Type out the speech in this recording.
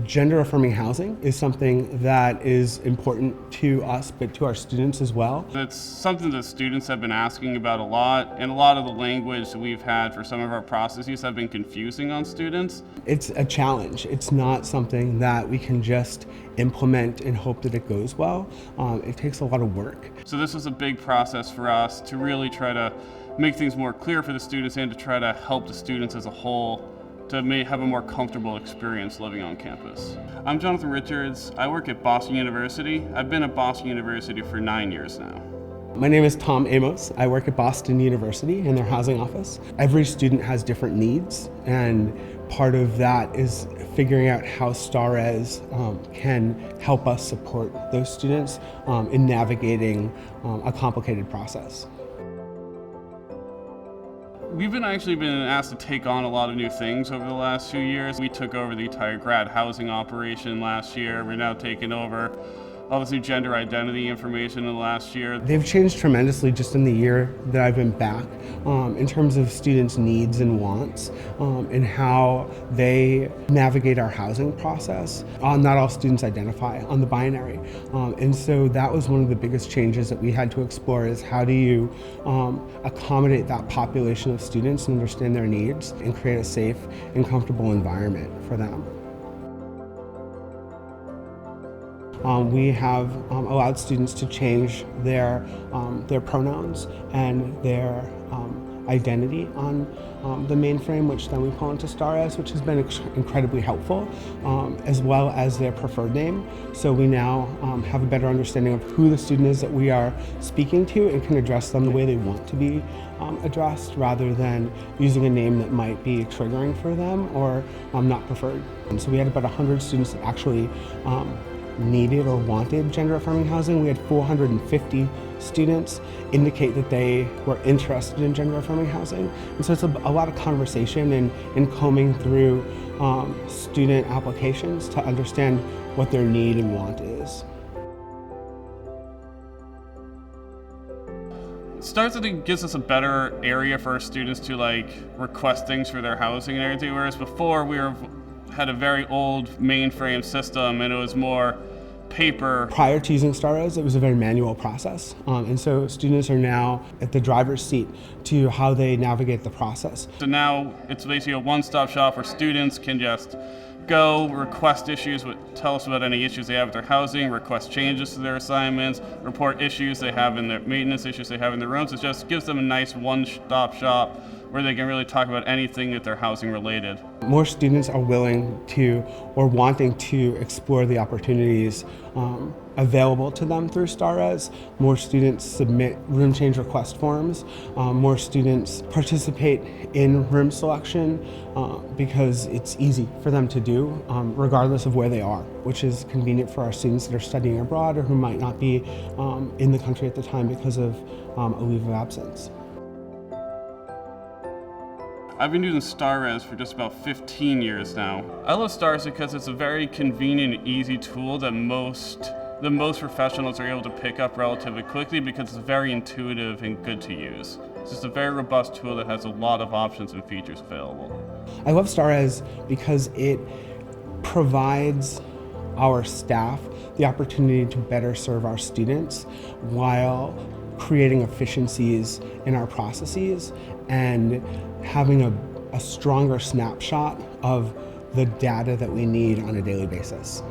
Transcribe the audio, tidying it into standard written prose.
Gender-affirming housing is something that is important to us, but to our students as well. It's something that students have been asking about a lot, and a lot of the language that we've had for some of our processes have been confusing on students. It's a challenge. It's not something that we can just implement and hope that it goes well. It takes a lot of work. So this was a big process for us to really try to make things more clear for the students and to try to help the students as a whole to have a more comfortable experience living on campus. I'm Jonathan Richards. I work at Boston University. I've been at Boston University for 9 years now. My name is Tom Amos. I work at Boston University in their housing office. Every student has different needs, and part of that is figuring out how StarRez can help us support those students in navigating a complicated process. We've actually been asked to take on a lot of new things over the last few years. We took over the entire grad housing operation last year. We're now taking over all this new gender identity information in the last year. They've changed tremendously just in the year that I've been back in terms of students' needs and wants and how they navigate our housing process. Not all students identify on the binary. And so that was one of the biggest changes that we had to explore is how do you accommodate that population of students and understand their needs and create a safe and comfortable environment for them. We have allowed students to change their pronouns and their identity on the mainframe, which then we pull into StarRez, which has been incredibly helpful, as well as their preferred name. So we now have a better understanding of who the student is that we are speaking to and can address them the way they want to be addressed, rather than using a name that might be triggering for them or not preferred. And so we had about 100 students that actually needed or wanted gender-affirming housing. We had 450 students indicate that they were interested in gender-affirming housing. And so it's a lot of conversation and combing through student applications to understand what their need and want is. StarRez, I think, gives us a better area for our students to request things for their housing and everything, whereas before we had a very old mainframe system and it was more paper. Prior to using StarRez, it was a very manual process. And so students are now at the driver's seat to how they navigate the process. So now it's basically a one-stop shop where students can just go, request issues, tell us about any issues they have with their housing, request changes to their assignments, report issues they have in their maintenance issues they have in their rooms. It just gives them a nice one-stop shop where they can really talk about anything that they're housing related. More students are willing to or wanting to explore the opportunities available to them through StarRez. More students submit room change request forms. More students participate in room selection because it's easy for them to do regardless of where they are, which is convenient for our students that are studying abroad or who might not be in the country at the time because of a leave of absence. I've been using StarRez for just about 15 years now. I love StarRez because it's a very convenient and easy tool that most professionals are able to pick up relatively quickly because it's very intuitive and good to use. It's just a very robust tool that has a lot of options and features available. I love StarRez because it provides our staff the opportunity to better serve our students while creating efficiencies in our processes and having a stronger snapshot of the data that we need on a daily basis.